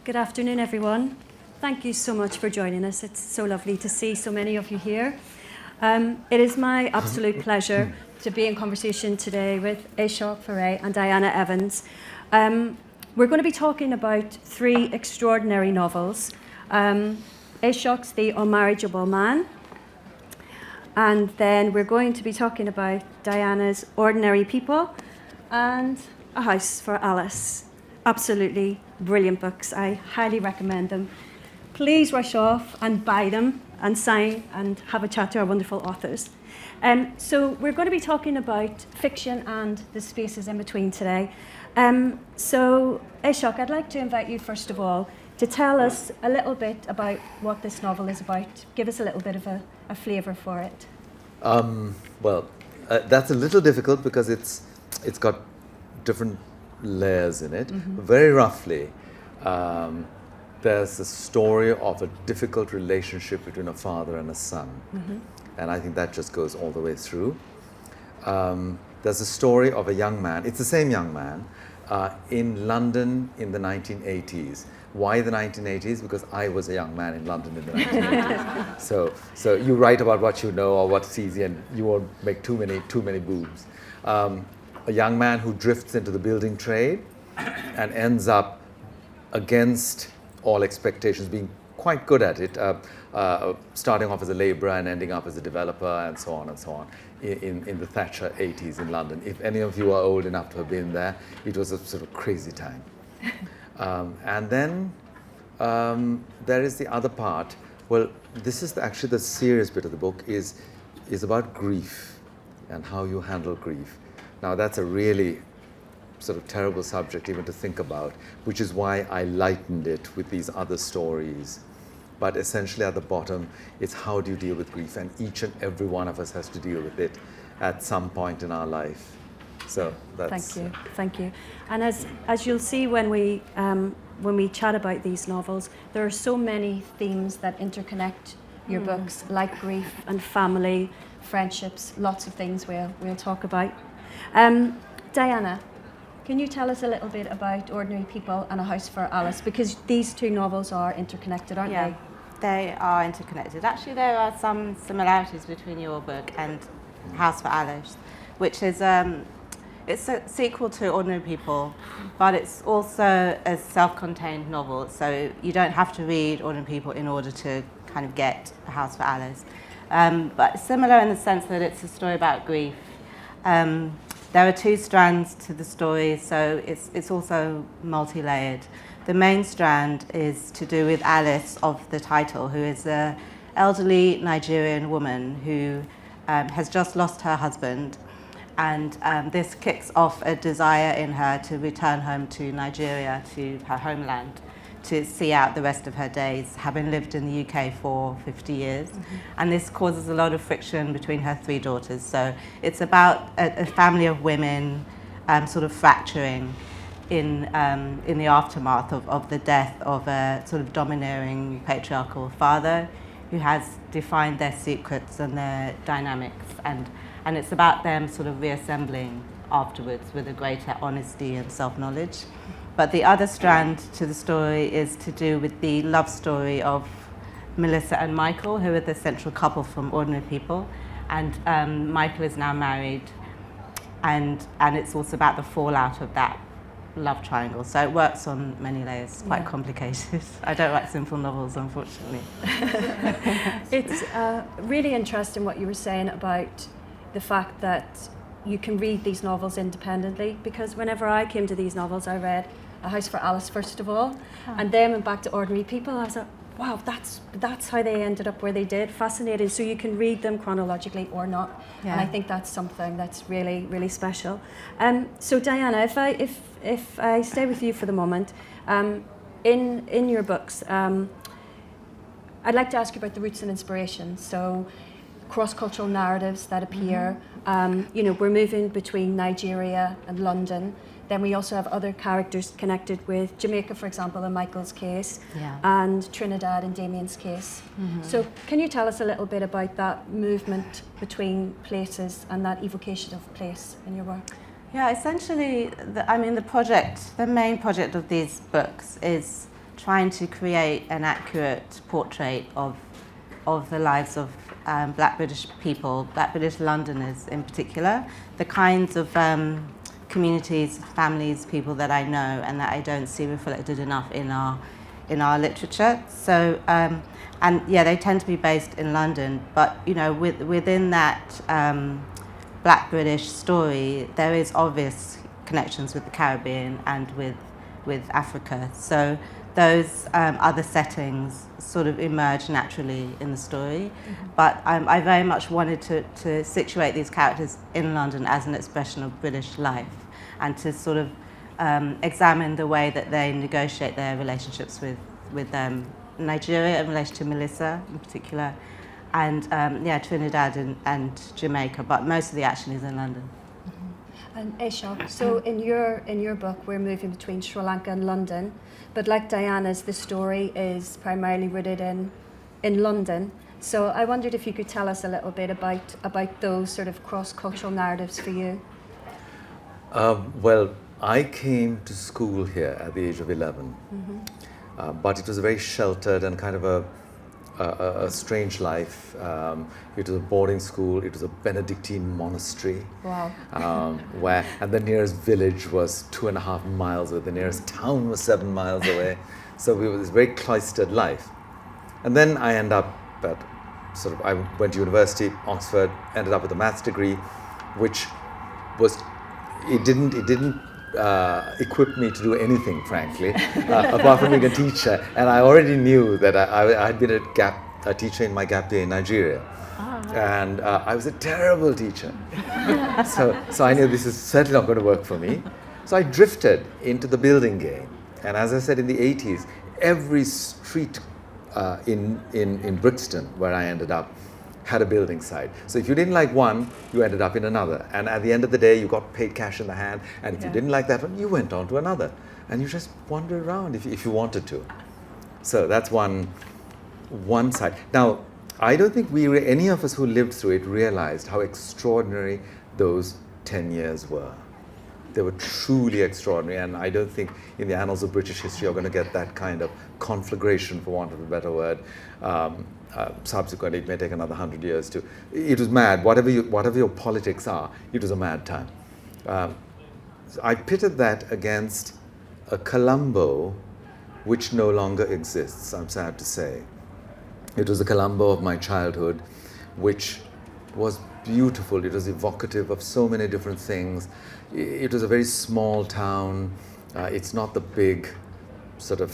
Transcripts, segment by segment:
Good afternoon, everyone. Thank you so much for joining us. It's so lovely to see so many of you here. It is my absolute pleasure to be in conversation today with Ashok Ferrey and Diana Evans. We're going to be talking about three extraordinary novels. Ashok's The Unmarriageable Man, and then we're going to be talking about Diana's Ordinary People and A House for Alice. Absolutely brilliant books. I highly recommend them. Please rush off and buy them and sign and have a chat to our wonderful authors. So we're going to be talking about fiction and the spaces in between today. So Ashok, I'd like to invite you first of all to tell us a little bit about what this novel is about. Give us a little bit of a flavour for it. That's a little difficult because it's got different layers in it. Very roughly, there's a story of a difficult relationship between a father and a son. And I think that just goes all the way through. There's a story of a young man, it's the same young man, in London in the 1980s. Why the 1980s? Because I was a young man in London in the 1980s. So you write about what you know or what's easy, and you won't make too many boobs. A young man who drifts into the building trade and ends up against all expectations, being quite good at it, starting off as a labourer and ending up as a developer and so on in the Thatcher 80s in London. If any of you are old enough to have been there, it was a sort of crazy time. And then there is the other part. Well, this is actually the serious bit of the book is about grief and how you handle grief. Now that's a really sort of terrible subject even to think about, which is why I lightened it with these other stories. But essentially at the bottom, it's how do you deal with grief, and each and every one of us has to deal with it at some point in our life. So that's... Thank you. And as you'll see when we chat about these novels, there are so many themes that interconnect your books, like grief and family, friendships, lots of things we'll talk about. Diana, can you tell us a little bit about Ordinary People and A House for Alice? Because these two novels are interconnected, aren't they? They are interconnected. Actually, there are some similarities between your book and House for Alice, which is it's a sequel to Ordinary People, but it's also a self-contained novel. So you don't have to read Ordinary People in order to kind of get A House for Alice. But similar in the sense that it's a story about grief. There are two strands to the story, so it's also multi-layered. The main strand is to do with Alice of the title, who is an elderly Nigerian woman who has just lost her husband, and this kicks off a desire in her to return home to Nigeria, to her homeland, to see out the rest of her days, having lived in the UK for 50 years. And this causes a lot of friction between her three daughters. So it's about a family of women sort of fracturing in the aftermath of the death of a sort of domineering patriarchal father who has defined their secrets and their dynamics. And it's about them sort of reassembling afterwards with a greater honesty and self-knowledge. But the other strand to the story is to do with the love story of Melissa and Michael, who are the central couple from Ordinary People. And Michael is now married, and it's also about the fallout of that love triangle. So it works on many layers. It's quite complicated. I don't write simple novels, unfortunately. It's really interesting what you were saying about the fact that you can read these novels independently, because whenever I came to these novels, I read A House for Alice first of all, and then went back to Ordinary People. I was like, wow, that's how they ended up where they did. Fascinating. So you can read them chronologically or not, and I think that's something that's really, really special. So Diana, if I stay with you for the moment, in your books, I'd like to ask you about the roots and inspiration. So cross-cultural narratives that appear. We're moving between Nigeria and London. Then we also have other characters connected with Jamaica, for example, in Michael's case, and Trinidad in Damien's case. So can you tell us a little bit about that movement between places and that evocation of place in your work? Yeah, essentially, the main project of these books is trying to create an accurate portrait of the lives of Black British people, Black British Londoners in particular, the kinds of communities, families, people that I know and that I don't see reflected enough in our literature. So, and yeah, they tend to be based in London, but you know, within that Black British story, there is obvious connections with the Caribbean and with Africa. So those other settings sort of emerge naturally in the story. But I very much wanted to situate these characters in London as an expression of British life and to sort of examine the way that they negotiate their relationships with Nigeria in relation to Melissa in particular, and Trinidad and Jamaica, but most of the action is in London. And Ashok, so in your book, we're moving between Sri Lanka and London, but like Diana's, the story is primarily rooted in London. So I wondered if you could tell us a little bit about those sort of cross-cultural narratives for you. Well, I came to school here at the age of 11, but it was a very sheltered and kind of a strange life. It was a boarding school. It was a Benedictine monastery. Wow. And the nearest village was 2.5 miles away. The nearest town was 7 miles away. So it was a very cloistered life. And then I end up I went to university, Oxford, ended up with a maths degree, which it didn't equip me to do anything, frankly, apart from being a teacher. And I already knew that I had been a teacher in my gap year in Nigeria. And I was a terrible teacher. So I knew this is certainly not going to work for me. So I drifted into the building game. And as I said, in the 80s, every street in Brixton, where I ended up, had a building site. So if you didn't like one, you ended up in another. And at the end of the day, you got paid cash in the hand. And if you didn't like that one, you went on to another. And you just wandered around if you wanted to. So that's one side. Now, I don't think any of us who lived through it realized how extraordinary those 10 years were. They were truly extraordinary, and I don't think in the annals of British history you're going to get that kind of conflagration, for want of a better word. Subsequently, it may take another 100 years to. It was mad. Whatever your politics are, it was a mad time. I pitted that against a Colombo which no longer exists, I'm sad to say. It was the Colombo of my childhood, which was beautiful. It was evocative of so many different things. It was a very small town. It's not the big sort of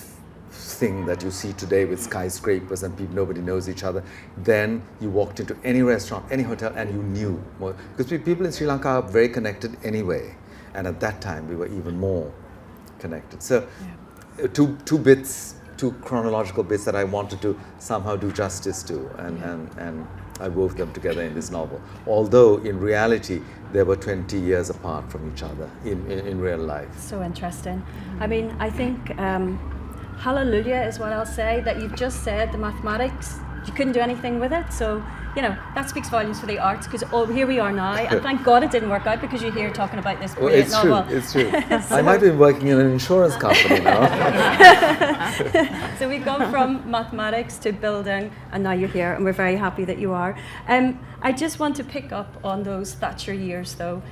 thing that you see today with skyscrapers and nobody knows each other. Then you walked into any restaurant, any hotel, and you knew more. Because people in Sri Lanka are very connected anyway. And at that time, we were even more connected. So two chronological bits that I wanted to somehow do justice to. And I wove them together in this novel. Although, in reality, they were 20 years apart from each other in real life. So interesting. I mean, I think hallelujah is what I'll say, that you've just said the mathematics, you couldn't do anything with it. So, that speaks volumes for the arts, because here we are now. And thank God it didn't work out, because you're here talking about this brilliant novel. It's true. I might be working in an insurance company now. So we've gone from mathematics to building, and now you're here, and we're very happy that you are. I just want to pick up on those Thatcher years, though.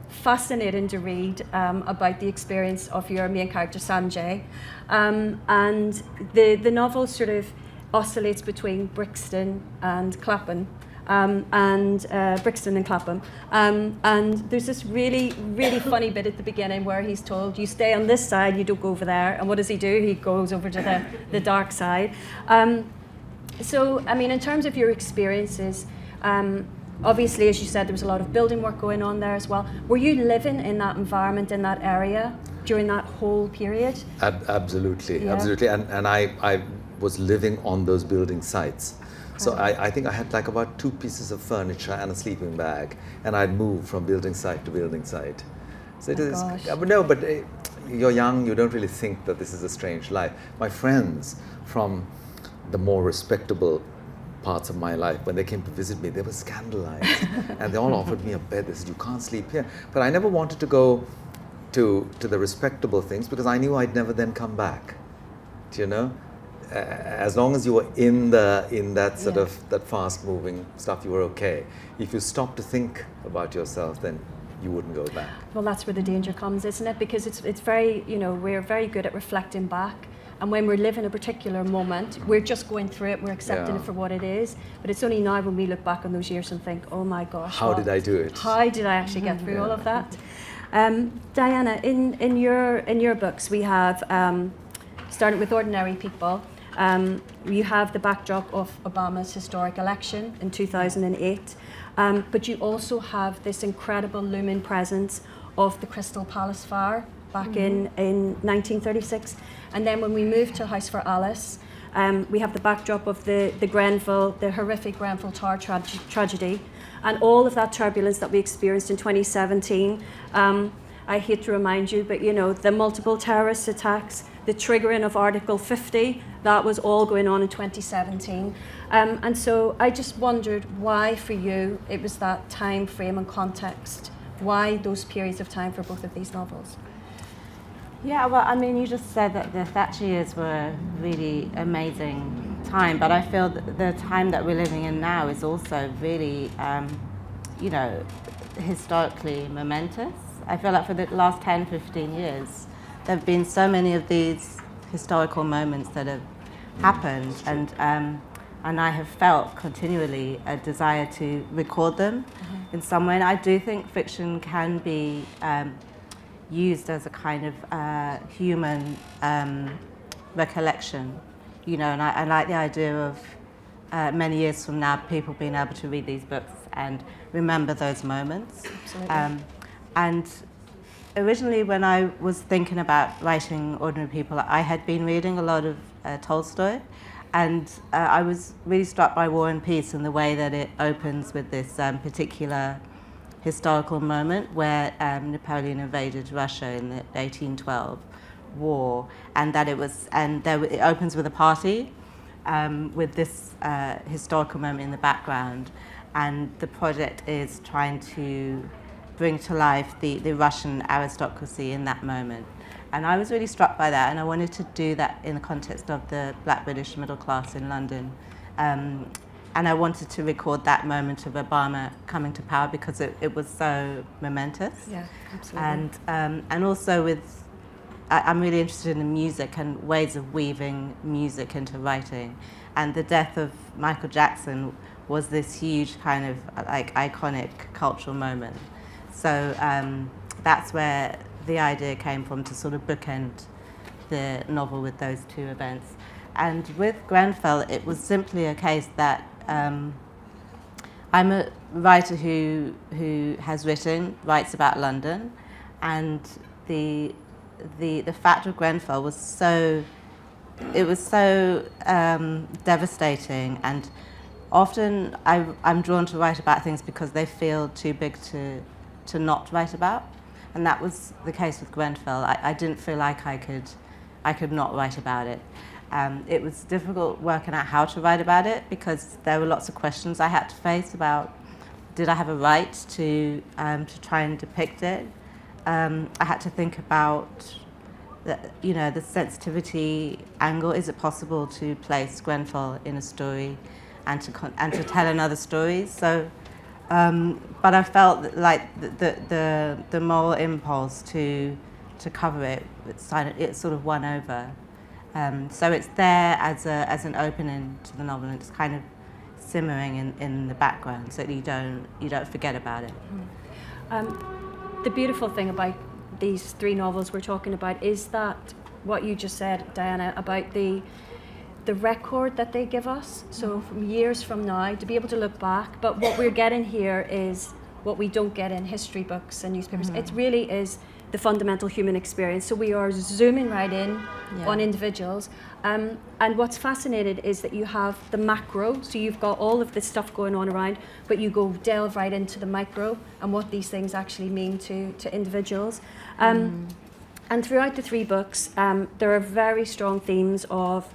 Fascinating to read about the experience of your main character, Sanjay. And the novel sort of oscillates between Brixton and Clapham. And there's this really, really funny bit at the beginning where he's told, you stay on this side, you don't go over there. And what does he do? He goes over to the dark side. So, I mean, in terms of your experiences, obviously, as you said, there was a lot of building work going on there as well. Were you living in that environment, in that area, during that whole period? Absolutely, Yeah. absolutely. And I was living on those building sites. So I think I had like about 2 pieces of furniture and a sleeping bag, and I'd move from building site to building site. So it is. But you're young, you don't really think that this is a strange life. My friends from the more respectable parts of my life, when they came to visit me, they were scandalized. And they all offered me a bed. They said, you can't sleep here. But I never wanted to go to the respectable things, because I knew I'd never then come back. you know. As long as you were in that sort of that fast-moving stuff, you were okay. If you stopped to think about yourself, then you wouldn't go back. Well, that's where the danger comes, isn't it? Because it's very, you know, we're very good at reflecting back. And when we're living a particular moment, we're just going through it, we're accepting it for what it is. But it's only now when we look back on those years and think, oh my gosh, how did I do it? How did I actually get through all of that? Diana, in your books, we have, starting with Ordinary People, you have the backdrop of Obama's historic election in 2008, but you also have this incredible looming presence of the Crystal Palace fire back in 1936. And then when we move to House for Alice, we have the backdrop of the horrific Grenfell Tower tragedy, and all of that turbulence that we experienced in 2017. I hate to remind you, but you know, the multiple terrorist attacks, the triggering of Article 50, that was all going on in 2017. And so I just wondered why for you it was that time frame and context, why those periods of time for both of these novels? Yeah, well, I mean, you just said that the Thatcher years were a really amazing time, but I feel that the time that we're living in now is also really, you know, historically momentous. I feel like for the last 10, 15 years, there have been so many of these historical moments that have happened, and I have felt continually a desire to record them in some way. And I do think fiction can be used as a kind of human recollection, you know, and I like the idea of many years from now people being able to read these books and remember those moments. Absolutely. And originally when I was thinking about writing Ordinary People, I had been reading a lot of Tolstoy, and I was really struck by War and Peace and the way that it opens with this particular historical moment where Napoleon invaded Russia in the 1812 war, and that it opens with a party with this historical moment in the background, and the project is trying to bring to life the Russian aristocracy in that moment. And I was really struck by that, and I wanted to do that in the context of the Black British middle class in London. And I wanted to record that moment of Obama coming to power because it was so momentous. Yeah, absolutely. And also I'm really interested in music and ways of weaving music into writing. And the death of Michael Jackson was this huge kind of like iconic cultural moment. So that's where the idea came from, to sort of bookend the novel with those two events. And with Grenfell, it was simply a case that I'm a writer who writes about London, and the fact of Grenfell was so devastating, and often I'm drawn to write about things because they feel too big to not write about, and that was the case with Grenfell. I didn't feel like I could not write about it. It was difficult working out how to write about it because there were lots of questions I had to face about, did I have a right to try and depict it? I had to think about the sensitivity angle. Is it possible to place Grenfell in a story and to tell another story? So, but I felt like the moral impulse to cover it sort of won over. So it's there as an opening to the novel, and it's kind of simmering in the background so that you don't forget about it. The beautiful thing about these three novels we're talking about is that what you just said, Diana, about the record that they give us. So from years from now, to be able to look back, but what we're getting here is what we don't get in history books and newspapers. It really is the fundamental human experience. So we are zooming right in on individuals. And what's fascinating is that you have the macro, so you've got all of this stuff going on around, but you go delve right into the micro and what these things actually mean to individuals. And throughout the three books, there are very strong themes of,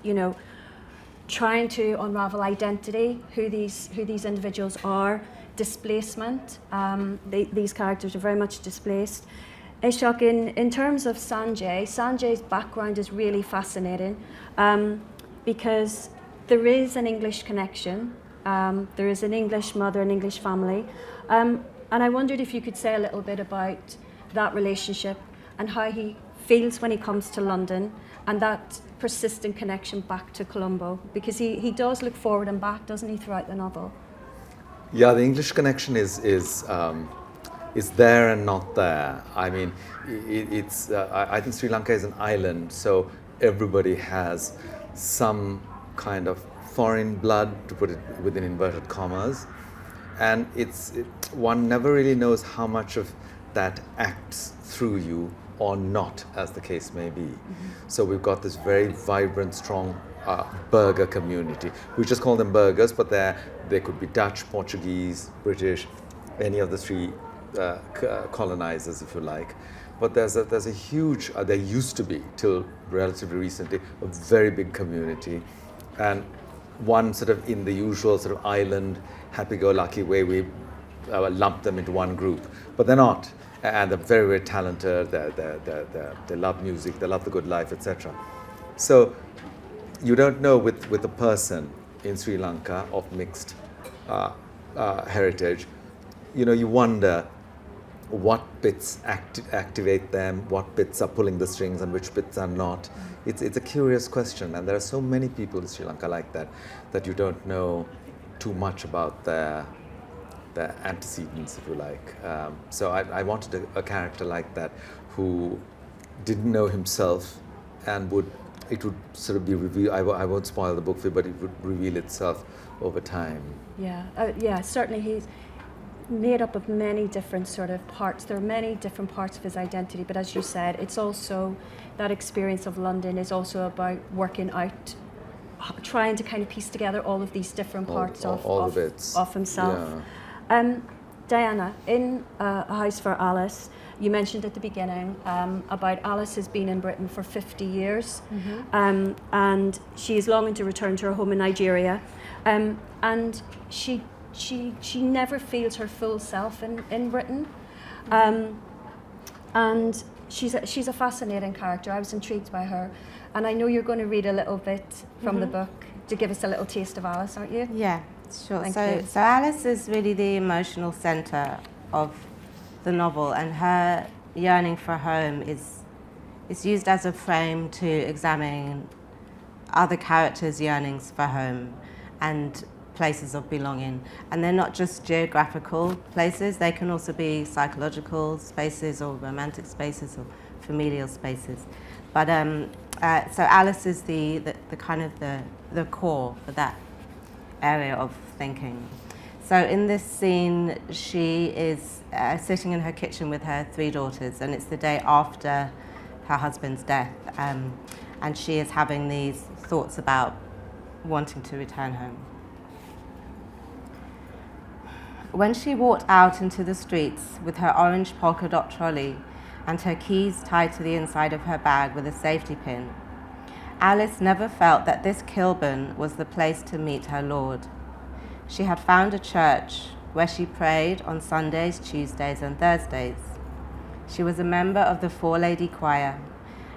trying to unravel identity, who these individuals are, displacement. These characters are very much displaced. Ashok, in terms of Sanjay's background is really fascinating because there is an English connection. There is an English mother, an English family. And I wondered if you could say a little bit about that relationship and how he feels when he comes to London and that persistent connection back to Colombo, because he does look forward and back, doesn't he, throughout the novel? Yeah, the English connection is there and not there. I mean, I think Sri Lanka is an island, so everybody has some kind of foreign blood, to put it within inverted commas, and one never really knows how much of that acts through you or not, as the case may be. So we've got this very vibrant, strong burgher community. We just call them burghers, but they could be Dutch, Portuguese, British, any of the three colonizers, if you like. But there's a huge, there used to be, till relatively recently, a very big community. And one sort of in the usual sort of island, happy-go-lucky way, we lump them into one group. But they're not. And they're very, very talented, they love music, they love the good life, etc. So you don't know with a person in Sri Lanka of mixed heritage, you wonder what bits activate them, what bits are pulling the strings and which bits are not. It's a curious question, and there are so many people in Sri Lanka like that you don't know too much about their antecedents, if you like. So I wanted a character like that who didn't know himself, and it would sort of be revealed. I won't spoil the book for you, but it would reveal itself over time. Yeah, certainly he's made up of many different sort of parts. There are many different parts of his identity, but as you said, it's also that experience of London is also about working out, trying to kind of piece together all of these different parts of himself. Yeah. Diana, in A House for Alice, you mentioned at the beginning about Alice has been in Britain for 50 years, and she is longing to return to her home in Nigeria, and she never feels her full self in Britain, and she's a fascinating character. I was intrigued by her, and I know you're going to read a little bit from the book to give us a little taste of Alice, aren't you? Yeah, sure. Thank you. So Alice is really the emotional centre of the novel, and her yearning for home is used as a frame to examine other characters' yearnings for home and places of belonging. And they're not just geographical places, they can also be psychological spaces or romantic spaces or familial spaces. But so Alice is the kind of the core for that area of thinking. So in this scene, she is sitting in her kitchen with her 3 daughters, and it's the day after her husband's death, and she is having these thoughts about wanting to return home. When she walked out into the streets with her orange polka dot trolley and her keys tied to the inside of her bag with a safety pin, Alice never felt that this Kilburn was the place to meet her Lord. She had found a church where she prayed on Sundays, Tuesdays and Thursdays. She was a member of the Four Lady Choir,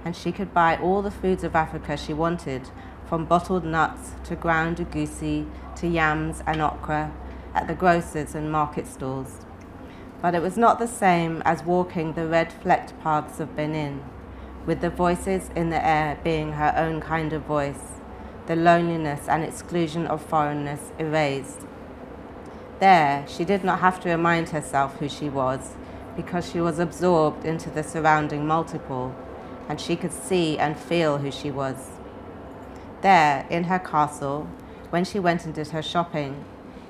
and she could buy all the foods of Africa she wanted, from bottled nuts to ground agouti to yams and okra, at the grocers and market stalls. But it was not the same as walking the red-flecked paths of Benin, with the voices in the air being her own kind of voice, the loneliness and exclusion of foreignness erased. There, she did not have to remind herself who she was, because she was absorbed into the surrounding multiple, and she could see and feel who she was. There, in her castle, when she went and did her shopping,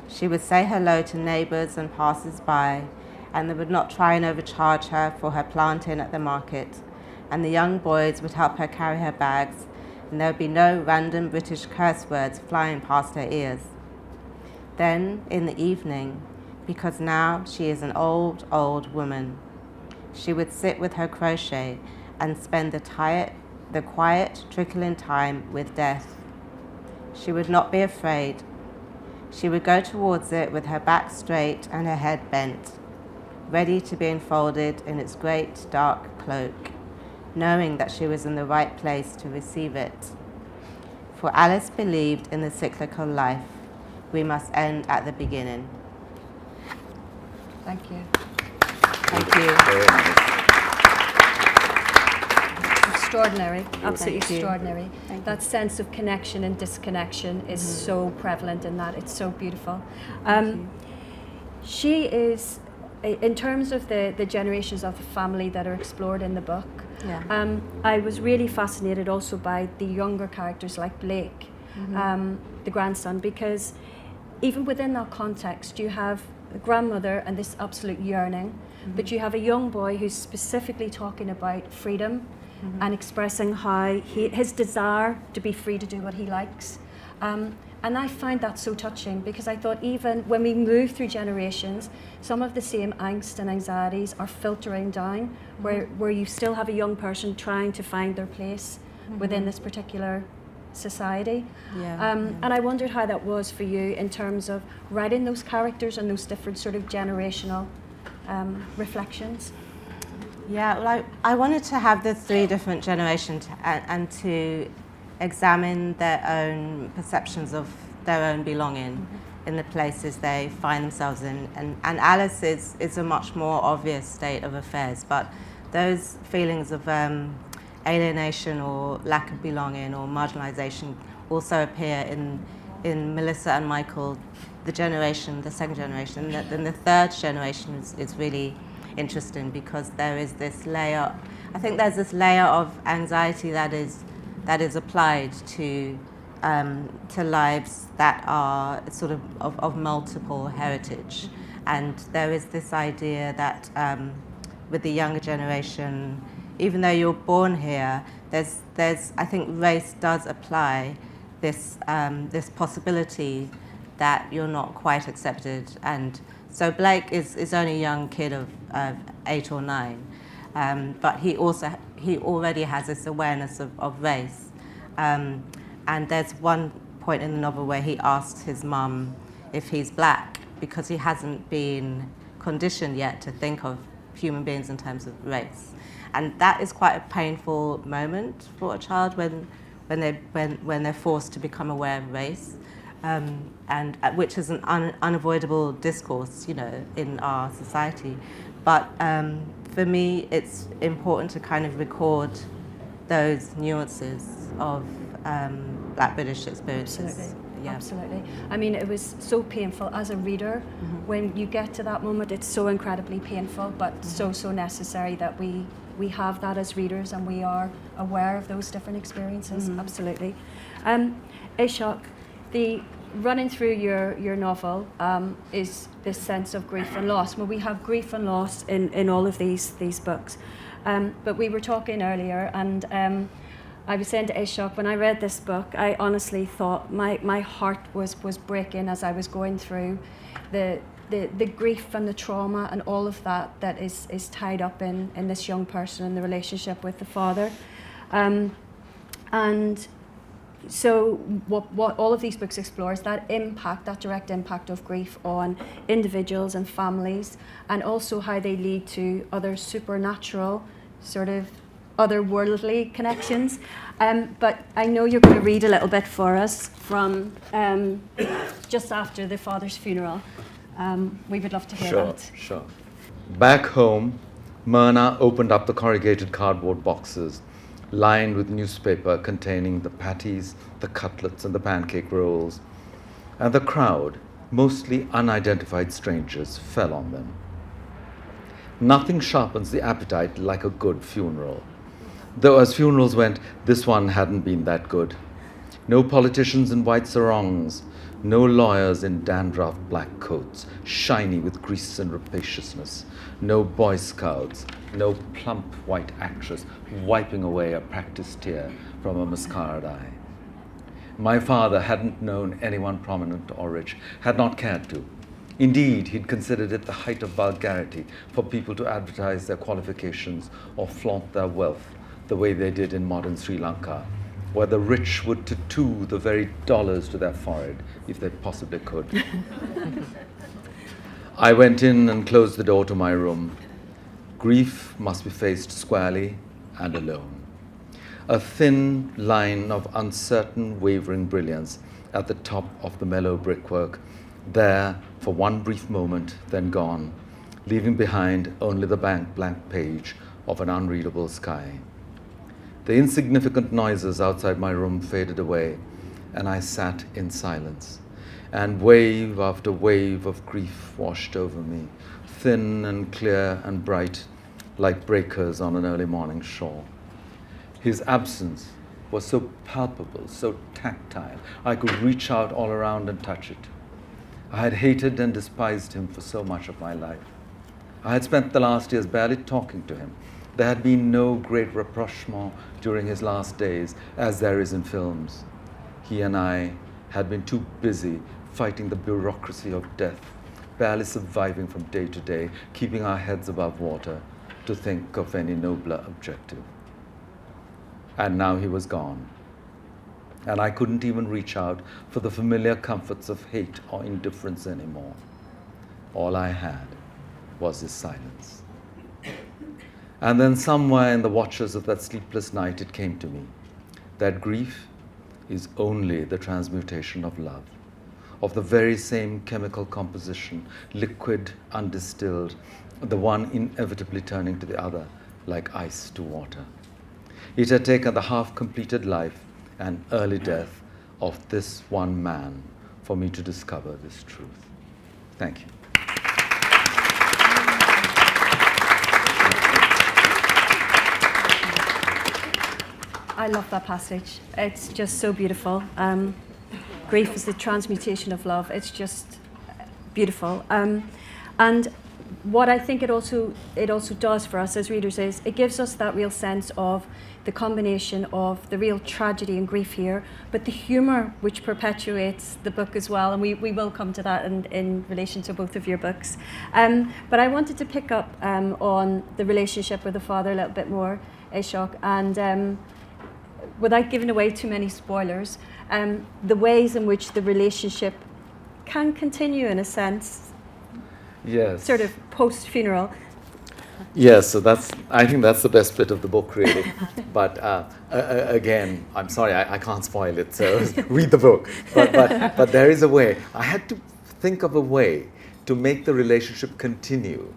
she would say hello to neighbours and passers-by, and they would not try and overcharge her for her plantain at the market, and the young boys would help her carry her bags, and there would be no random British curse words flying past her ears. Then, in the evening, because now she is an old, old woman, she would sit with her crochet and spend the quiet, trickling time with death. She would not be afraid. She would go towards it with her back straight and her head bent, ready to be enfolded in its great dark cloak, knowing that she was in the right place to receive it. For Alice believed in the cyclical life. We must end at the beginning. Thank you. Thank you. Very nice. Extraordinary, absolutely Thank you. extraordinary. Thank That sense of connection and disconnection is so prevalent in that. It's so beautiful. you. She is, in terms of the generations of the family that are explored in the book, Yeah. I was really fascinated also by the younger characters like Blake, the grandson, because even within that context, you have a grandmother and this absolute yearning, but you have a young boy who's specifically talking about freedom and expressing how his desire to be free to do what he likes. And I find that so touching, because I thought even when we move through generations, some of the same angst and anxieties are filtering down, where you still have a young person trying to find their place within this particular society. And I wondered how that was for you in terms of writing those characters and those different sort of generational reflections. Yeah, well, I wanted to have the three different generations and to examine their own perceptions of their own belonging in the places they find themselves in. And Alice is a much more obvious state of affairs, but those feelings of alienation or lack of belonging or marginalization also appear in Melissa and Michael, the second generation. And then the third generation is really interesting, because there is this layer, I think there's this layer of anxiety that is applied to lives that are sort of multiple heritage. And there is this idea that with the younger generation, even though you're born here, there's I think race does apply this possibility that you're not quite accepted. And so Blake is only a young kid of 8 or 9, but he already has this awareness of race. And there's one point in the novel where he asks his mum if he's black, because he hasn't been conditioned yet to think of human beings in terms of race. And that is quite a painful moment for a child when they're forced to become aware of race, and which is an unavoidable discourse, in our society. But for me, it's important to kind of record those nuances of Black British experiences. Absolutely. Yeah. Absolutely. I mean, it was so painful as a reader. When you get to that moment, it's so incredibly painful, but so necessary that we have that as readers and we are aware of those different experiences. Absolutely. Ashok, the running through your novel is this sense of grief and loss. Well, we have grief and loss in all of these books. But we were talking earlier, and I was saying to Ashok, when I read this book, I honestly thought my heart was breaking as I was going through the grief and the trauma and all of that is tied up in this young person and the relationship with the father. And so what all of these books explore is that direct impact of grief on individuals and families, and also how they lead to other supernatural, sort of otherworldly connections. But I know you're going to read a little bit for us from just after the father's funeral. We would love to hear that. Sure. Back home, Myrna opened up the corrugated cardboard boxes lined with newspaper containing the patties, the cutlets, and the pancake rolls, and the crowd, mostly unidentified strangers, fell on them. Nothing sharpens the appetite like a good funeral. Though as funerals went, this one hadn't been that good. No politicians in white sarongs, no lawyers in dandruff black coats, shiny with grease and rapaciousness, no Boy Scouts, no plump white actress wiping away a practiced tear from a mascaraed eye. My father hadn't known anyone prominent or rich, had not cared to. Indeed, he'd considered it the height of vulgarity for people to advertise their qualifications or flaunt their wealth the way they did in modern Sri Lanka, where the rich would tattoo the very dollars to their forehead if they possibly could. I went in and closed the door to my room. Grief must be faced squarely and alone. A thin line of uncertain, wavering brilliance at the top of the mellow brickwork, there for one brief moment, then gone, leaving behind only the blank page of an unreadable sky. The insignificant noises outside my room faded away, and I sat in silence, and wave after wave of grief washed over me, thin and clear and bright, like breakers on an early morning shore. His absence was so palpable, so tactile, I could reach out all around and touch it. I had hated and despised him for so much of my life. I had spent the last years barely talking to him. There had been no great rapprochement during his last days, as there is in films. He and I had been too busy fighting the bureaucracy of death, barely surviving from day to day, keeping our heads above water, to think of any nobler objective. And now he was gone. And I couldn't even reach out for the familiar comforts of hate or indifference anymore. All I had was his silence. And then somewhere in the watches of that sleepless night it came to me that grief is only the transmutation of love, of the very same chemical composition, liquid, undistilled, the one inevitably turning to the other like ice to water. It had taken the half-completed life and early death of this one man for me to discover this truth. Thank you. I love that passage. It's just so beautiful. Grief is the transmutation of love. It's just beautiful. And what I think it also does for us as readers is it gives us that real sense of the combination of the real tragedy and grief here, but the humour which perpetuates the book as well. And we will come to that in relation to both of your books. But I wanted to pick up on the relationship with the father a little bit more, Ashok, and without giving away too many spoilers, the ways in which the relationship can continue in a sense. Yes. Sort of post-funeral. Yes, so I think that's the best bit of the book, really. But again, I'm sorry, I can't spoil it, so read the book. But there is a way. I had to think of a way to make the relationship continue.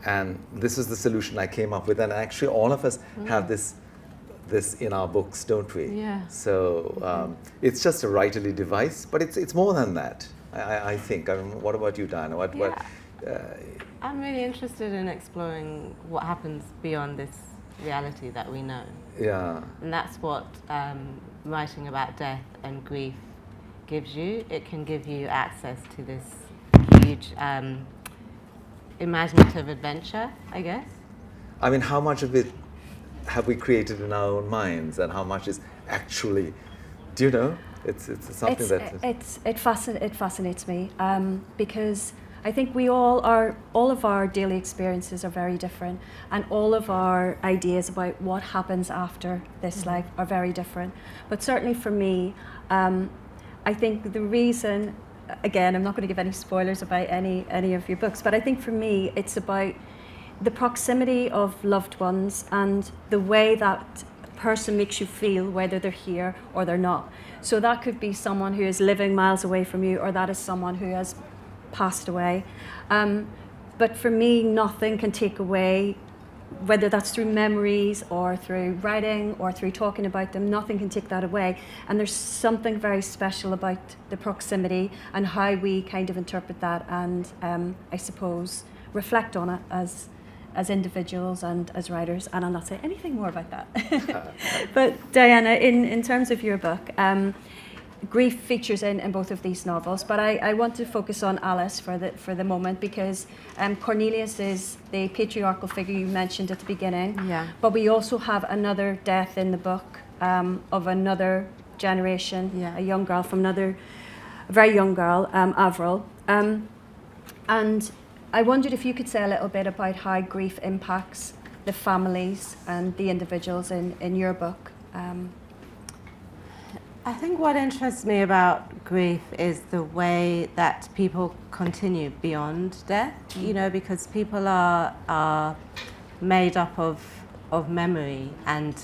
And this is the solution I came up with. And actually, all of us have this in our books, don't we? Yeah. So it's just a writerly device, but it's more than that. I think. I mean, what about you, Diana? I'm really interested in exploring what happens beyond this reality that we know. Yeah. And that's what writing about death and grief gives you. It can give you access to this huge imaginative adventure, I guess. I mean, how much of it have we created in our own minds, and how much is actually, do you know? It's something it fascinates me because I think all of our daily experiences are very different, and all of our ideas about what happens after this life are very different. But certainly for me, I think the reason, again, I'm not going to give any spoilers about any of your books, but I think for me it's about the proximity of loved ones and the way that person makes you feel, whether they're here or they're not. So that could be someone who is living miles away from you, or that is someone who has passed away. But for me, nothing can take away, whether that's through memories or through writing or through talking about them, nothing can take that away. And there's something very special about the proximity and how we kind of interpret that and I suppose reflect on it as individuals and as writers, and I'll not say anything more about that. But Diana, in terms of your book, grief features in both of these novels, but I want to focus on Alice for the moment, because Cornelius is the patriarchal figure you mentioned at the beginning. Yeah. But we also have another death in the book of another generation, Yeah. a young girl from a very young girl, Avril. And I wondered if you could say a little bit about how grief impacts the families and the individuals in your book. I think what interests me about grief is the way that people continue beyond death, you know, because people are made up of memory and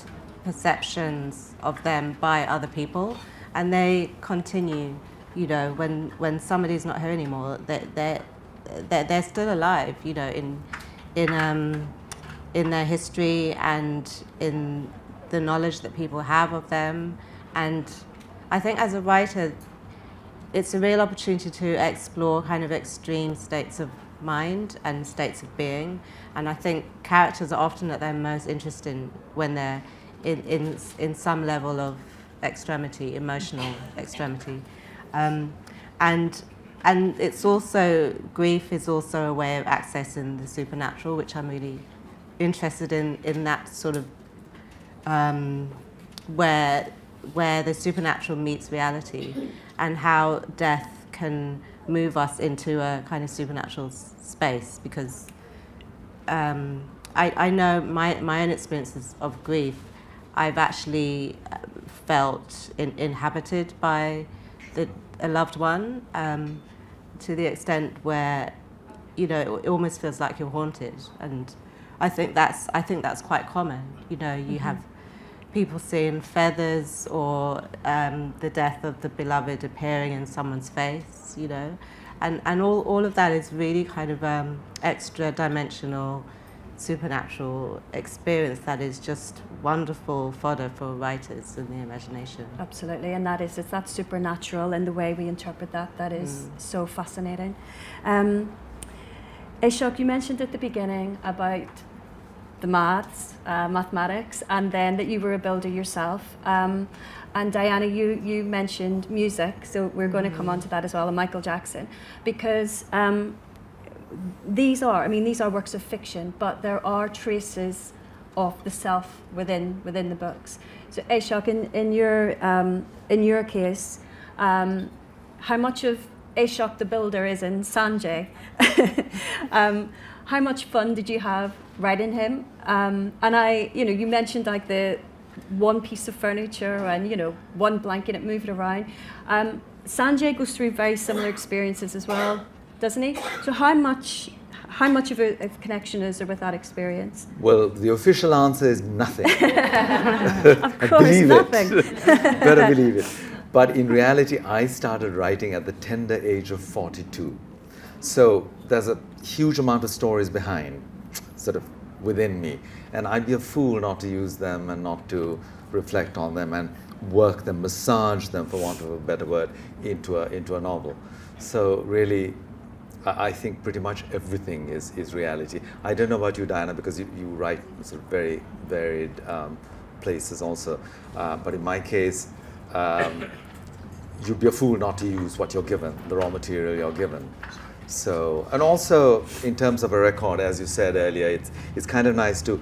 perceptions of them by other people, and they continue, you know, when somebody's not here anymore, they're still alive, you know, in their history and in the knowledge that people have of them. And I think as a writer, it's a real opportunity to explore kind of extreme states of mind and states of being. And I think characters are often at their most interesting when they're in some level of extremity, emotional extremity. And it's also, grief is also a way of accessing the supernatural, which I'm really interested in that sort of where the supernatural meets reality, and how death can move us into a kind of supernatural space. Because I know my own experiences of grief, I've actually felt inhabited by a loved one, to the extent where, you know, it almost feels like you're haunted. And I think that's quite common. You know, you have people seeing feathers, or the death of the beloved appearing in someone's face, you know, and all of that is really kind of extra dimensional, supernatural experience that is just wonderful fodder for writers in the imagination. Absolutely, and it's that supernatural and the way we interpret that is so fascinating. Ashok, you mentioned at the beginning about the mathematics, and then that you were a builder yourself. And Diana, you mentioned music, so we're going to come on to that as well, and Michael Jackson, because these are works of fiction, but there are traces of the self within the books. So Ashok, in your case, how much of Ashok the builder is in Sanjay? How much fun did you have writing him? And you mentioned like the one piece of furniture and, you know, one blanket, it moved around. Sanjay goes through very similar experiences as well, doesn't he? So how much of a connection is there with that experience? Well, the official answer is nothing. Of course, believe nothing. It. Better believe it. But in reality, I started writing at the tender age of 42. So there's a huge amount of stories behind, sort of within me. And I'd be a fool not to use them and not to reflect on them and work them, massage them, for want of a better word, into a novel. So really, I think pretty much everything is reality. I don't know about you, Diana, because you write sort of very varied places also. But in my case, you'd be a fool not to use what you're given, the raw material you're given. So, and also in terms of a record, as you said earlier, it's kind of nice to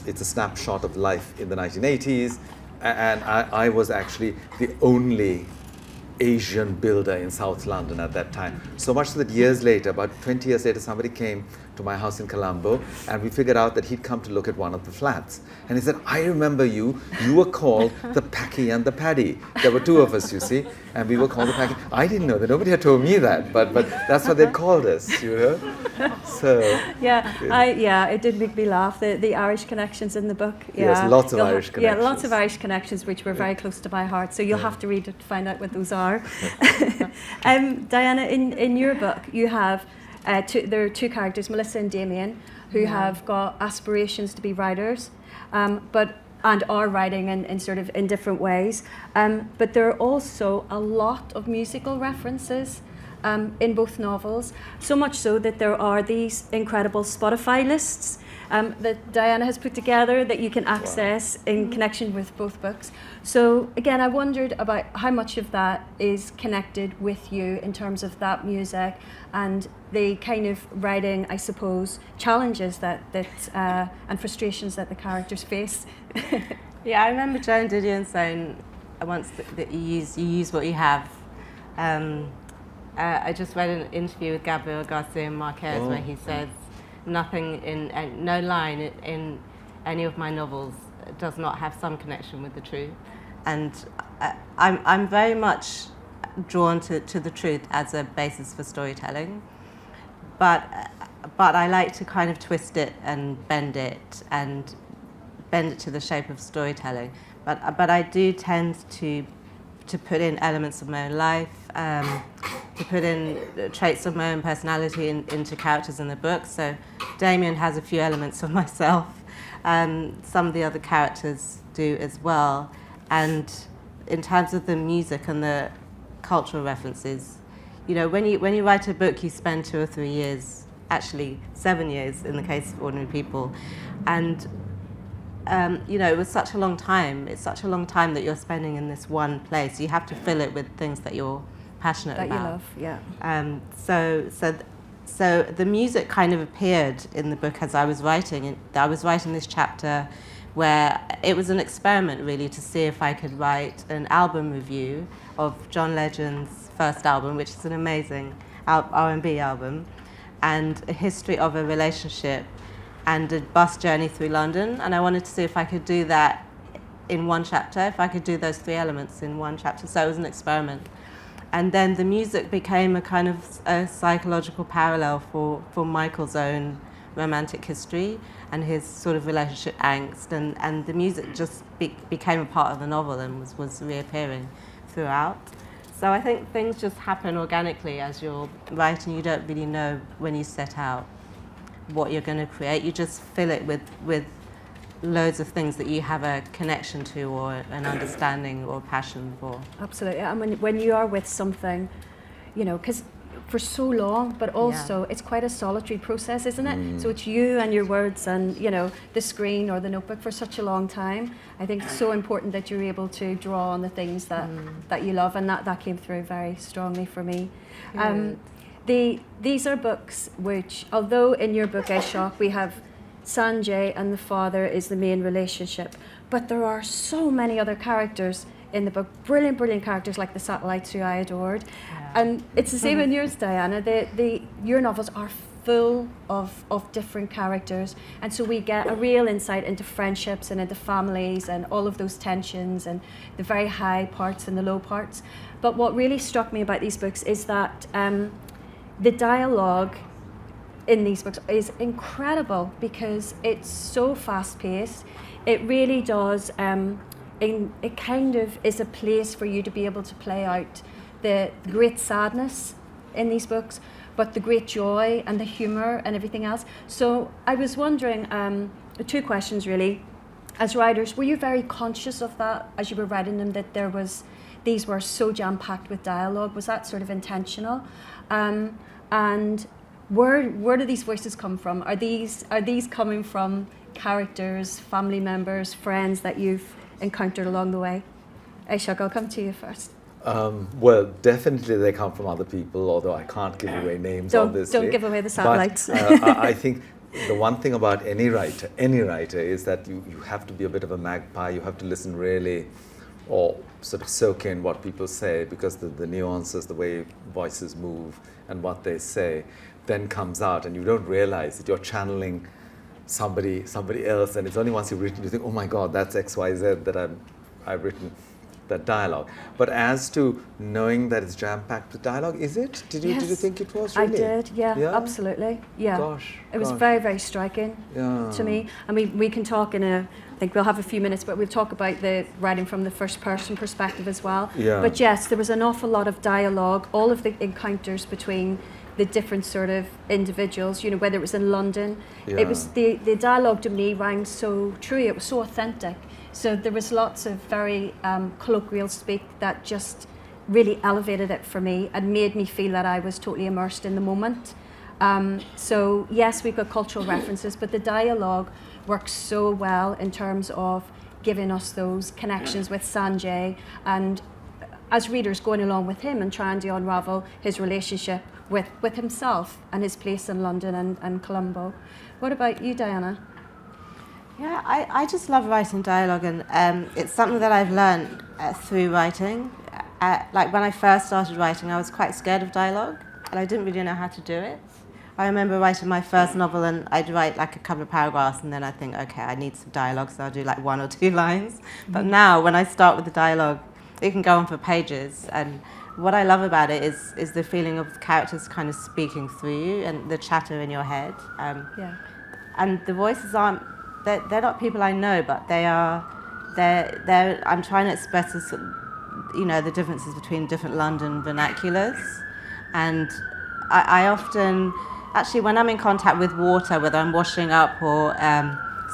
it's a snapshot of life in the 1980s, and I was actually the only Asian builder in South London at that time. So much so that years later, about 20 years later, somebody came to my house in Colombo, and we figured out that he'd come to look at one of the flats. And he said, I remember you were called the Packy and the Paddy. There were two of us, you see, and we were called the Packy. I didn't know that, nobody had told me that, but that's what they called us, you know? So it did make me laugh, the Irish connections in the book. Yeah. Yes, lots of Irish connections. Yeah, lots of Irish connections, which were very close to my heart, so you'll have to read it to find out what those are. Diana, in your book, you have there are two characters, Melissa and Damien, who have got aspirations to be writers, and are writing in sort of in different ways. But there are also a lot of musical references in both novels, so much so that there are these incredible Spotify lists that Diana has put together that you can access in connection with both books. So again, I wondered about how much of that is connected with you in terms of that music and the kind of writing, I suppose, challenges that and frustrations that the characters face. Yeah, I remember Joan Didion saying once that you use what you have. I just read an interview with Gabriel Garcia Marquez where he says, no line in any of my novels does not have some connection with the truth. And I'm very much drawn to the truth as a basis for storytelling, but I like to kind of twist it and bend it to the shape of storytelling. But I do tend to put in elements of my own life, to put in traits of my own personality into characters in the book. So Damien has a few elements of myself. Some of the other characters do as well. And in terms of the music and the cultural references, you know, when you write a book, you spend 2 or 3 years, actually 7 years in the case of Ordinary People, and you know, it was such a long time. It's such a long time that you're spending in this one place. You have to fill it with things that you're passionate about. That you love, yeah. So the music kind of appeared in the book as I was writing. I was writing this chapter where it was an experiment, really, to see if I could write an album review of John Legend's first album, which is an amazing R&B album, and a history of a relationship and a bus journey through London. And I wanted to see if I could do that in one chapter, if I could do those 3 elements in one chapter. So it was an experiment. And then the music became a kind of a psychological parallel for Michael's own romantic history and his sort of relationship angst. And the music just became a part of the novel and was reappearing throughout. So I think things just happen organically as you're writing. You don't really know when you set out what you're going to create. You just fill it with loads of things that you have a connection to or an understanding or passion for. Absolutely. And when you are with something, you know, because for so long, but also it's quite a solitary process, isn't it? So it's you and your words and, you know, the screen or the notebook for such a long time. I think it's so important that you're able to draw on the things that you love, and that came through very strongly for me. These are books which, although in your book, Ashok, we have Sanjay and the father is the main relationship, but there are so many other characters in the book, brilliant characters like the satellites who I adored. And it's the same in yours, Diana. Your novels are full of different characters, and so we get a real insight into friendships and into families and all of those tensions and the very high parts and the low parts. But what really struck me about these books is that the dialogue in these books is incredible because it's so fast-paced. It really does. It kind of is a place for you to be able to play out the great sadness in these books, but the great joy and the humour and everything else. So I was wondering, 2 questions really. As writers, were you very conscious of that as you were writing them, that these were so jam-packed with dialogue? Was that sort of intentional? And where do these voices come from? Are these coming from characters, family members, friends that you've encountered along the way? Ashok, I'll come to you first. Well, definitely they come from other people, although I can't give away names, obviously. Don't give away the satellites. But I think the one thing about any writer, is that you have to be a bit of a magpie. You have to listen really, or sort of soak in what people say, because the nuances, the way voices move and what they say then comes out, and you don't realize that you're channeling somebody else, and it's only once you've written you think, oh my God, that's XYZ that I've written that dialogue. But as to knowing that it's jam-packed with dialogue, is it? Did you think it was really? I did, yeah, absolutely. Yeah. Gosh. It was very, very striking to me. I mean, we can talk I think we'll have a few minutes, but we'll talk about the writing from the first person perspective as well. Yeah. But yes, there was an awful lot of dialogue, all of the encounters between the different sort of individuals, you know, whether it was in London. It was the dialogue to me rang so true, it was so authentic. So there was lots of very colloquial speak that just really elevated it for me and made me feel that I was totally immersed in the moment. So yes, we've got cultural references, but the dialogue works so well in terms of giving us those connections with Sanjay, and as readers going along with him and trying to unravel his relationship with himself and his place in London and Colombo. What about you, Diana? Yeah, I just love writing dialogue, and it's something that I've learned through writing. Like when I first started writing, I was quite scared of dialogue, and I didn't really know how to do it. I remember writing my first novel, and I'd write like a couple of paragraphs, and then I think, okay, I need some dialogue, so I'll do like 1 or 2 lines. But now, when I start with the dialogue, it can go on for pages. And what I love about it is the feeling of characters kind of speaking through you and the chatter in your head. And the voices aren't, they're not people I know, but they're I'm trying to express this, the differences between different London vernaculars. And I often, actually when I'm in contact with water, whether I'm washing up or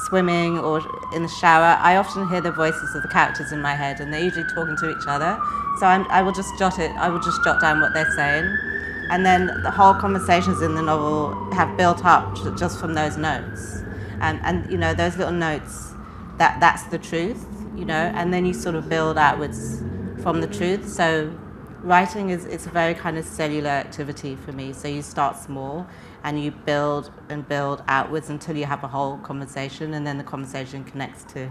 swimming or in the shower, I often hear the voices of the characters in my head, and they're usually talking to each other. So I will just jot down what they're saying. And then the whole conversations in the novel have built up just from those notes. And those little notes, that's the truth, and then you sort of build outwards from the truth. So writing it's a very kind of cellular activity for me. So you start small and you build and build outwards until you have a whole conversation, and then the conversation connects to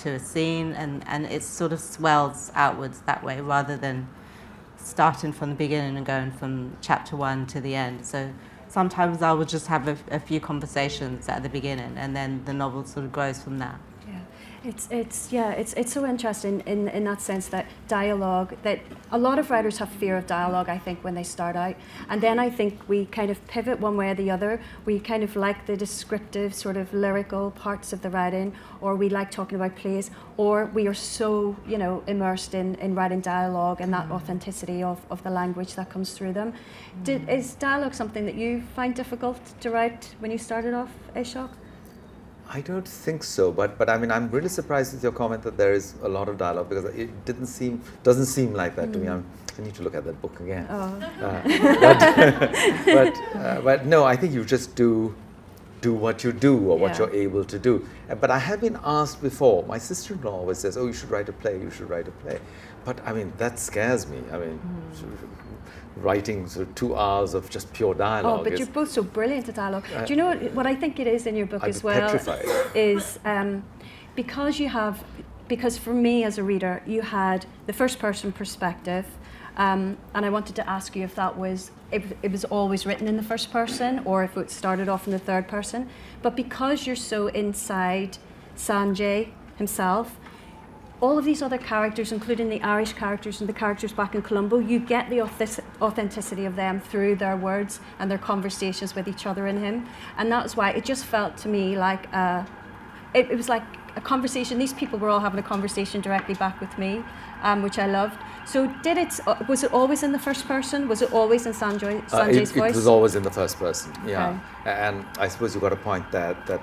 a scene, and it sort of swells outwards that way rather than starting from the beginning and going from chapter 1 to the end. So sometimes I will just have a few conversations at the beginning, and then the novel sort of grows from that. It's so interesting in that sense that dialogue, that a lot of writers have fear of dialogue, I think, when they start out, and then I think we kind of pivot one way or the other. We kind of like the descriptive sort of lyrical parts of the writing, or we like talking about plays, or we are so immersed in writing dialogue and that authenticity of the language that comes through them. Is dialogue something that you find difficult to write when you started off, Ashok? I don't think so, but I mean, I'm really surprised with your comment that there is a lot of dialogue, because it doesn't seem like that to me. I need to look at that book again. But no, I think you just do what you do, or what you're able to do. But I have been asked before. My sister-in-law always says, "Oh, you should write a play. You should write a play." But I mean, that scares me. I mean. Writing sort of 2 hours of just pure dialogue. Oh, but you're both so brilliant at dialogue. Do you know what I think it is in your book as well? Petrified. Is because for me as a reader, you had the first person perspective, and I wanted to ask you if that was, it was always written in the first person, or if it started off in the third person. But because you're so inside Sanjay himself, all of these other characters, including the Irish characters and the characters back in Colombo, you get the authenticity of them through their words and their conversations with each other in him. And that's why it just felt to me like, it was like a conversation. These people were all having a conversation directly back with me, which I loved. So was it always in the first person? Was it always in Sanjay's voice? It was always in the first person, yeah. Okay. And I suppose you've got a point that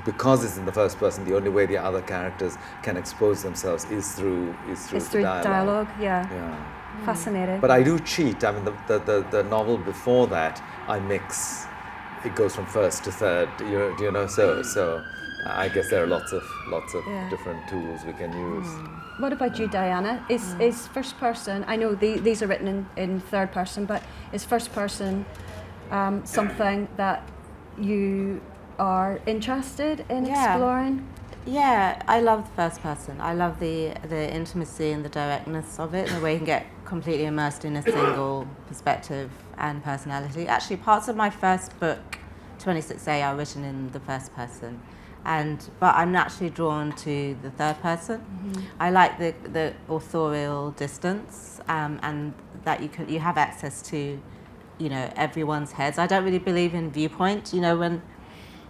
because it's in the first person, the only way the other characters can expose themselves is through dialogue. Yeah. Fascinating. But I do cheat. I mean, the novel before that, I mix. It goes from first to third. So I guess there are lots of different tools we can use. What about you, Diana? Is first person? I know these are written in third person, but is first person something that you are interested in exploring? Yeah, I love the first person. I love the intimacy and the directness of it, and the way you can get completely immersed in a single perspective and personality. Actually, parts of my first book, 26A, are written in the first person, but I'm naturally drawn to the third person. I like the authorial distance, and that you have access to, everyone's heads. I don't really believe in viewpoint. When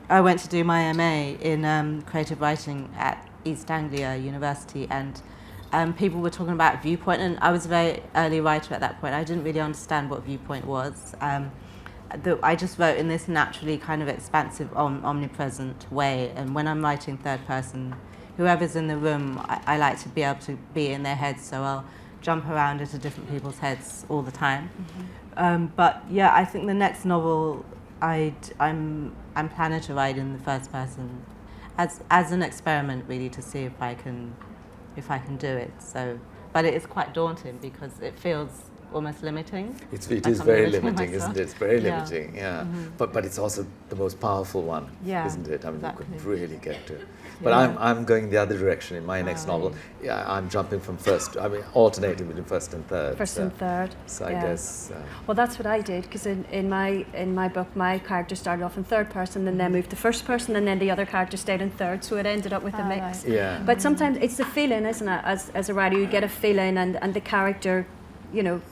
I went to do my MA in creative writing at East Anglia University, and people were talking about viewpoint, and I was a very early writer at that point. I didn't really understand what viewpoint was. I just wrote in this naturally kind of expansive, omnipresent way, and when I'm writing third person, whoever's in the room, I like to be able to be in their heads, so I'll jump around into different people's heads all the time. But yeah, I think the next novel I'm planning to write in the first person as an experiment, really, to see if I can do it. So, but it is quite daunting because it feels almost limiting. It Like is I'm very limiting limiting, myself. isn't it? It's very Yeah. limiting, yeah. But it's also the most powerful one, Yeah, isn't it? I mean, exactly. you could really get to. But Yeah. I'm going the other direction in my next novel. Right. Yeah, I'm jumping from alternating between first and third. First and third. So I yeah. guess. Well, that's what I did, because in my book, my character started off in third person, and then moved to first person, and then the other character stayed in third, so it ended up with a mix. Right. Yeah. But sometimes it's the feeling, isn't it? As a writer, you get a feeling, and the character,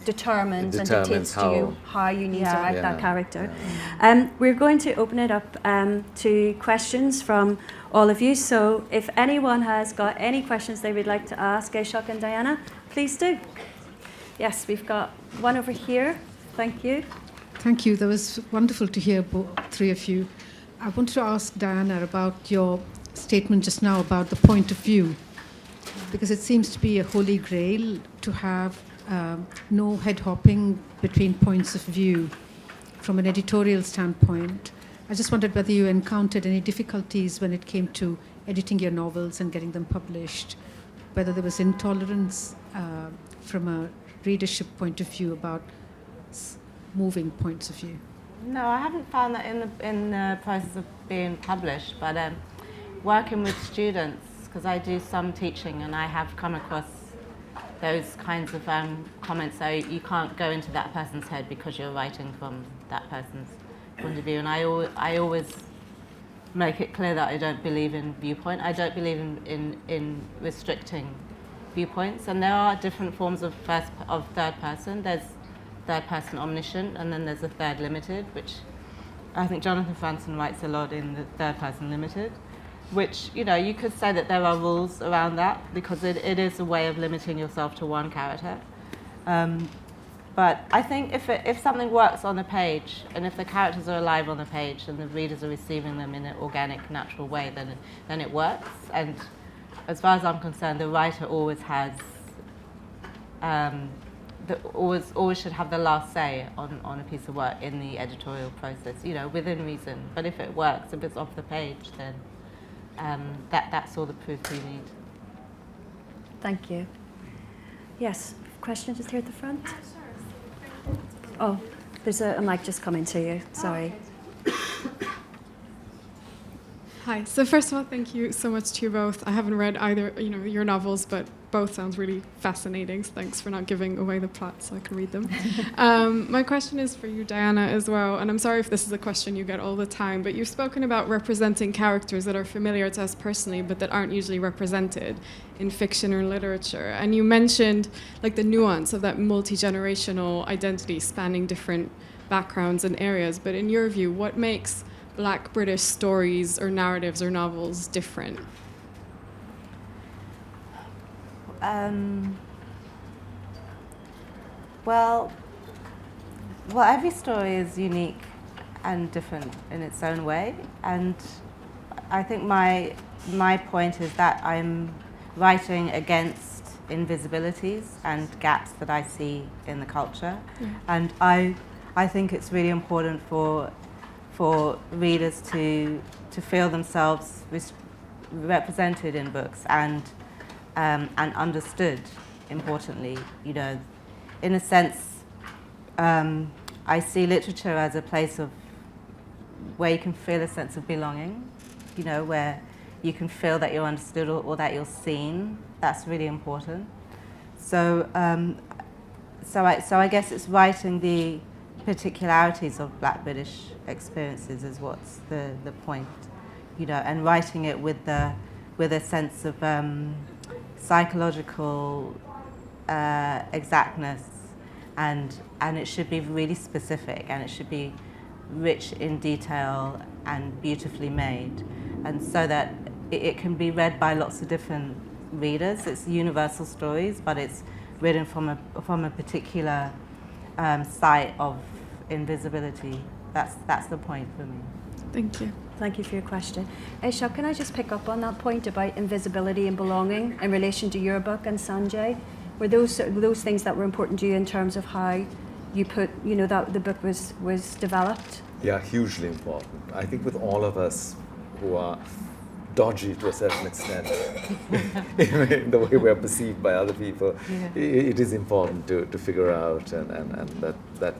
determines and dictates to you how you need to write that character. Yeah. We're going to open it up to questions from all of you. So if anyone has got any questions they would like to ask Ashok and Diana, please do. Yes, we've got one over here. Thank you. Thank you. That was wonderful to hear three of you. I wanted to ask Diana about your statement just now about the point of view, because it seems to be a holy grail to have no head hopping between points of view from an editorial standpoint. I just wondered whether you encountered any difficulties when it came to editing your novels and getting them published, whether there was intolerance from a readership point of view about moving points of view. No, I haven't found that in the process of being published, but working with students, because I do some teaching, and I have come across those kinds of comments. So you can't go into that person's head because you're writing from that person's point of view. And I always make it clear that I don't believe in viewpoint. I don't believe in restricting viewpoints. And there are different forms of third person. There's third person omniscient, and then there's a third limited, which I think Jonathan Franzen writes a lot in the third person limited, which, you could say that there are rules around that, because it is a way of limiting yourself to one character. But I think if something works on the page, and if the characters are alive on the page, and the readers are receiving them in an organic, natural way, then it works. And as far as I'm concerned, the writer always has, always should have the last say on a piece of work in the editorial process, within reason. But if it works, if it's off the page, then that's all the proof we need. Thank you. Yes, question just here at the front. Oh, there's a mic just coming to you. Sorry. Hi. So first of all, thank you so much to you both. I haven't read either, your novels, but both sounds really fascinating. So thanks for not giving away the plot so I can read them. My question is for you, Diana, as well. And I'm sorry if this is a question you get all the time, but you've spoken about representing characters that are familiar to us personally, but that aren't usually represented in fiction or literature. And you mentioned the nuance of that multi-generational identity spanning different backgrounds and areas. But in your view, what makes Black British stories or narratives or novels different? Well, every story is unique and different in its own way, and I think my point is that I'm writing against invisibilities and gaps that I see in the culture, and I think it's really important for readers to feel themselves represented in books and understood. Importantly, in a sense, I see literature as a place where you can feel a sense of belonging, where you can feel that you're understood or that you're seen. That's really important. So I guess it's writing the particularities of Black British experiences is what's the point, and writing it with a sense of psychological exactness, and it should be really specific, and it should be rich in detail and beautifully made, and so that it can be read by lots of different readers. It's universal stories, but it's written from a particular site of invisibility. That's the point for me. Thank you. Thank you for your question. Ashok, can I just pick up on that point about invisibility and belonging in relation to your book and Sanjay? Were those things that were important to you in terms of how you put, that the book was developed? Yeah, hugely important. I think with all of us who are dodgy to a certain extent in the way we're perceived by other people. It is important to figure out, and that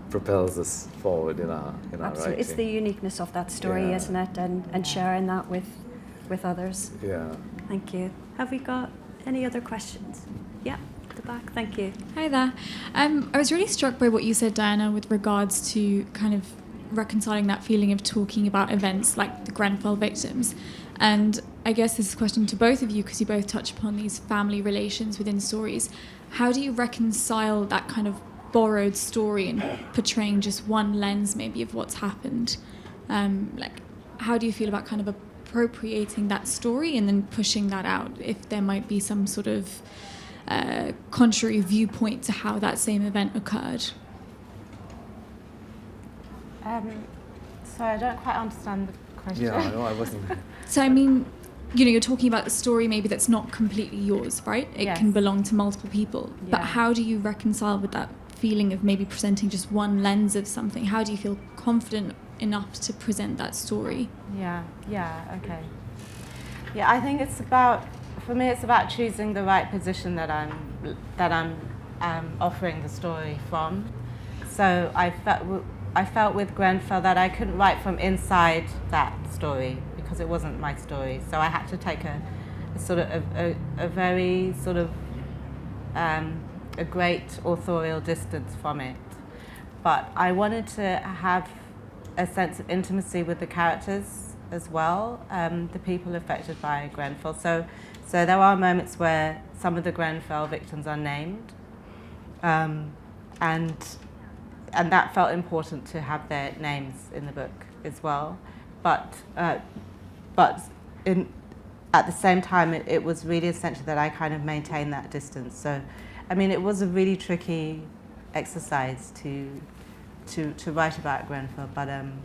propels us forward in our Absolutely. writing. It's the uniqueness of that story, Yeah. isn't it? And sharing that with others. Yeah. Thank you. Have we got any other questions? Yeah, at the back. Thank you. Hi there. I was really struck by what you said, Diana, with regards to kind of reconciling that feeling of talking about events like the Grenfell victims. And I guess this is a question to both of you, because you both touch upon these family relations within stories. How do you reconcile that kind of borrowed story and portraying just one lens maybe of what's happened? Like, how do you feel about kind of appropriating that story and then pushing that out if there might be some sort of contrary viewpoint to how that same event occurred? Sorry, I don't quite understand the question. Yeah, I know, I wasn't. So, I mean, you're talking about a story maybe that's not completely yours, right? It Yes. can belong to multiple people. But Yeah. how do you reconcile with that feeling of maybe presenting just one lens of something? How do you feel confident enough to present that story? Yeah, okay. Yeah, I think for me, it's about choosing the right position that I'm offering the story from. So I felt with Grenfell that I couldn't write from inside that story because it wasn't my story. So I had to take a sort of a very sort of a great authorial distance from it. But I wanted to have a sense of intimacy with the characters as well, the people affected by Grenfell. So there are moments where some of the Grenfell victims are named, and that felt important to have their names in the book as well. But at the same time, it was really essential that I kind of maintain that distance. So, I mean, it was a really tricky exercise to write about Grenfell, but I'm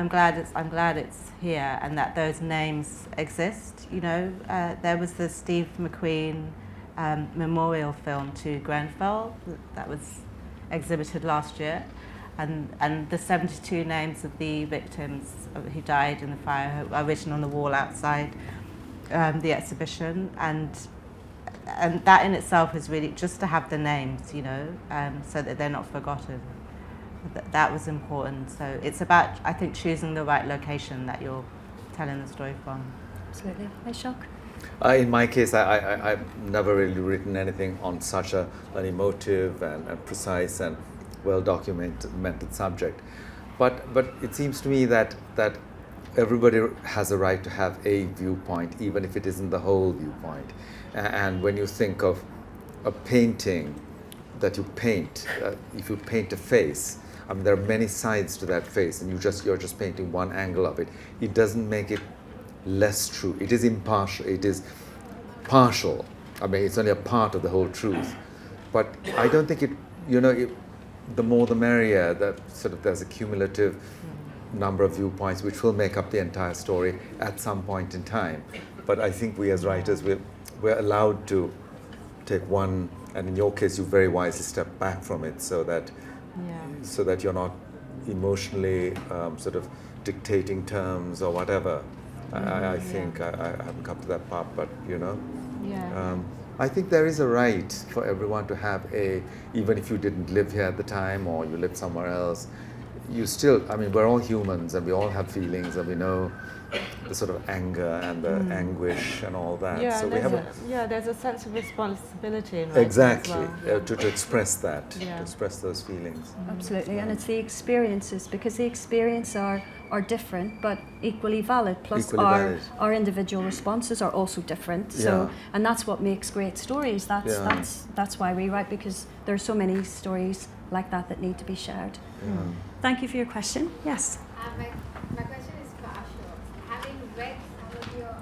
glad it's here and that those names exist. There was the Steve McQueen memorial film to Grenfell that was exhibited last year, and the 72 names of the victims who died in the fire are written on the wall outside the exhibition, and that in itself is really just to have the names, so that they're not forgotten. That was important. So it's about, I think, choosing the right location that you're telling the story from. Absolutely. Ashok? In my case, I've never really written anything on such an emotive and precise and well-documented subject. But it seems to me that everybody has a right to have a viewpoint, even if it isn't the whole viewpoint. And when you think of a painting that you paint, if you paint a face, I mean, there are many sides to that face, and you're just painting one angle of it. It doesn't make it less true. It is impartial. It is partial. I mean, it's only a part of the whole truth. But I don't think the more the merrier. That sort of there's a cumulative number of viewpoints which will make up the entire story at some point in time. But I think we as writers, we're allowed to take one, and in your case, you very wisely step back from it so that you're not emotionally sort of dictating terms or whatever. I think I haven't come to that part, but I think there is a right for everyone to have even if you didn't live here at the time or you lived somewhere else, you still, I mean, we're all humans and we all have feelings and we know the sort of anger and the anguish and all that. Yeah, so there's a sense of responsibility in writing exactly as well. to express that, to Yeah. express those feelings. Absolutely, and it's the experiences, because the experiences are different but equally valid. Plus, Equally valid. our individual responses are also different. So, Yeah. and that's what makes great stories. That's why we write, because there are so many stories like that need to be shared. Yeah. Thank you for your question. Yes. My question is for Ashok. Having read some of your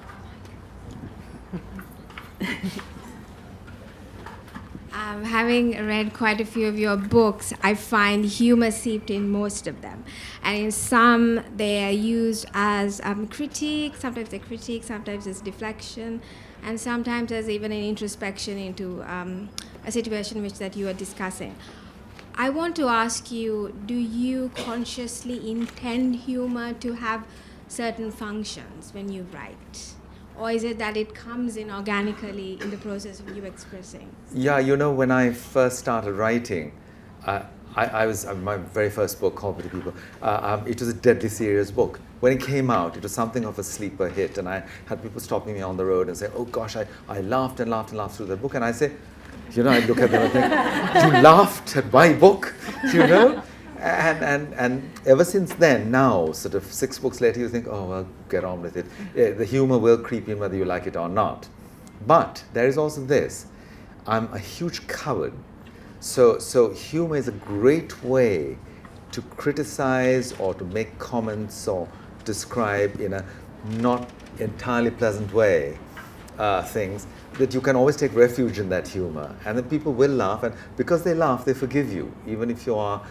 having read quite a few of your books, I find humor seeped in most of them. And in some, they are used as critique, sometimes they're critique, sometimes it's deflection, and sometimes there's even an introspection into a situation which that you are discussing. I want to ask you, do you consciously intend humor to have certain functions when you write? Or is it that it comes in organically in the process of you expressing? Yeah, when I first started writing, I was my very first book, Call Me to People. It was a deadly serious book. When it came out, it was something of a sleeper hit, and I had people stopping me on the road and say, "Oh gosh, I laughed and laughed and laughed through the book." And I say, I look at them and think, "You laughed at my book," And ever since then, now, sort of 6 books later, you think, "Oh, well, get on with it." The humor will creep in whether you like it or not. But there is also this: I'm a huge coward. So humor is a great way to criticize or to make comments or describe in a not entirely pleasant way things, that you can always take refuge in that humor. And then people will laugh, and because they laugh, they forgive you, even if you are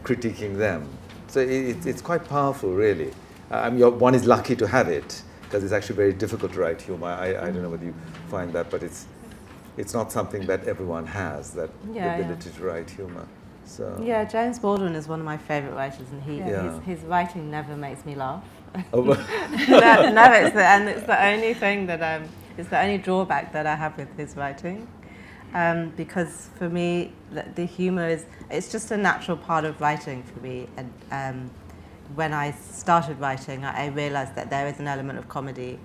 critiquing them. So it's quite powerful, really. One is lucky to have it, because it's actually very difficult to write humor. I don't know whether you find that, but it's not something that everyone has, that ability to write humor. So Yeah, James Baldwin is one of my favourite writers, and his writing never makes me laugh. Oh, No, it's the only thing that it's the only drawback that I have with his writing, because for me the humour it's just a natural part of writing for me. And when I started writing, I realised that there is an element of comedy,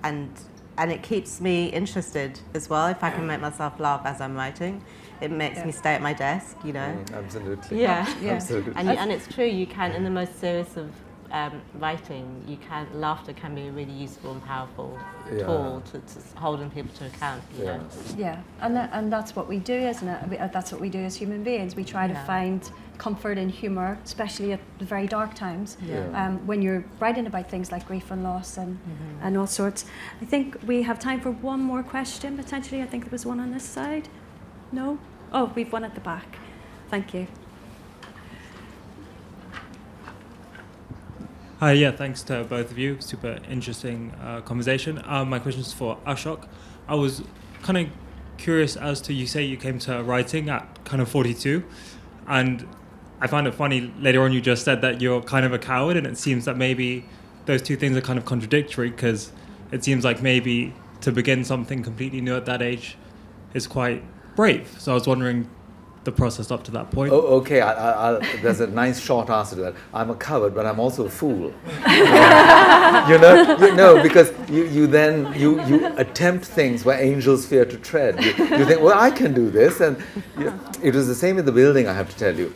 and it keeps me interested as well. If I can make myself laugh as I'm writing, it makes me stay at my desk, absolutely. Yeah. Absolutely. And it's true, you can, in the most serious of writing, laughter can be a really useful and powerful tool to holding people to account, you know. Yeah, and that's what we do, isn't it? That's what we do as human beings. We try to find comfort in humour, especially at the very dark times, when you're writing about things like grief and loss and all sorts. I think we have time for one more question, potentially. I think there was one on this side. No? Oh, we've one at the back. Thank you. Hi, yeah, thanks to both of you. Super interesting conversation. My question is for Ashok. I was kind of curious as to, you say you came to writing at kind of 42, and I find it funny, later on you just said that you're kind of a coward, and it seems that maybe those two things are kind of contradictory, because it seems like maybe to begin something completely new at that age is quite brave. So I was wondering the process up to that point. Oh, okay. There's a nice short answer to that. I'm a coward, but I'm also a fool. Because you attempt things where angels fear to tread. You think, well, I can do this, and it was the same in the building. I have to tell you,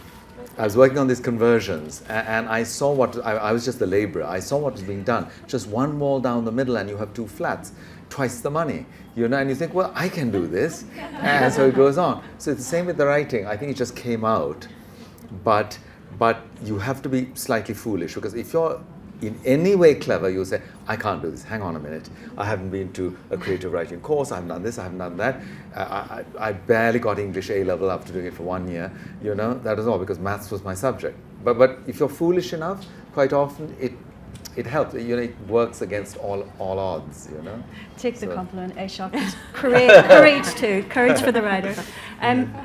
I was working on these conversions, and I saw I was just a labourer. I saw what was being done. Just one wall down the middle, and you have 2 flats, twice the money. And you think, well, I can do this, and so it goes on. So it's the same with the writing. I think it just came out, but you have to be slightly foolish, because if you're in any way clever, you'll say, I can't do this. Hang on a minute. I haven't been to a creative writing course. I haven't done this. I haven't done that. I barely got English A-level after doing it for 1 year. That was all because maths was my subject. But if you're foolish enough, quite often it helps. It works against all odds. Take the compliment, Ashok. Courage too. Courage for the writer.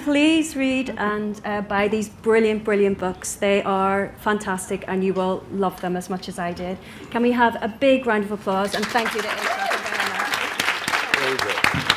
Please read and buy these brilliant books. They are fantastic, and you will love them as much as I did. Can we have a big round of applause, and thank you to Ashok very much. Very good.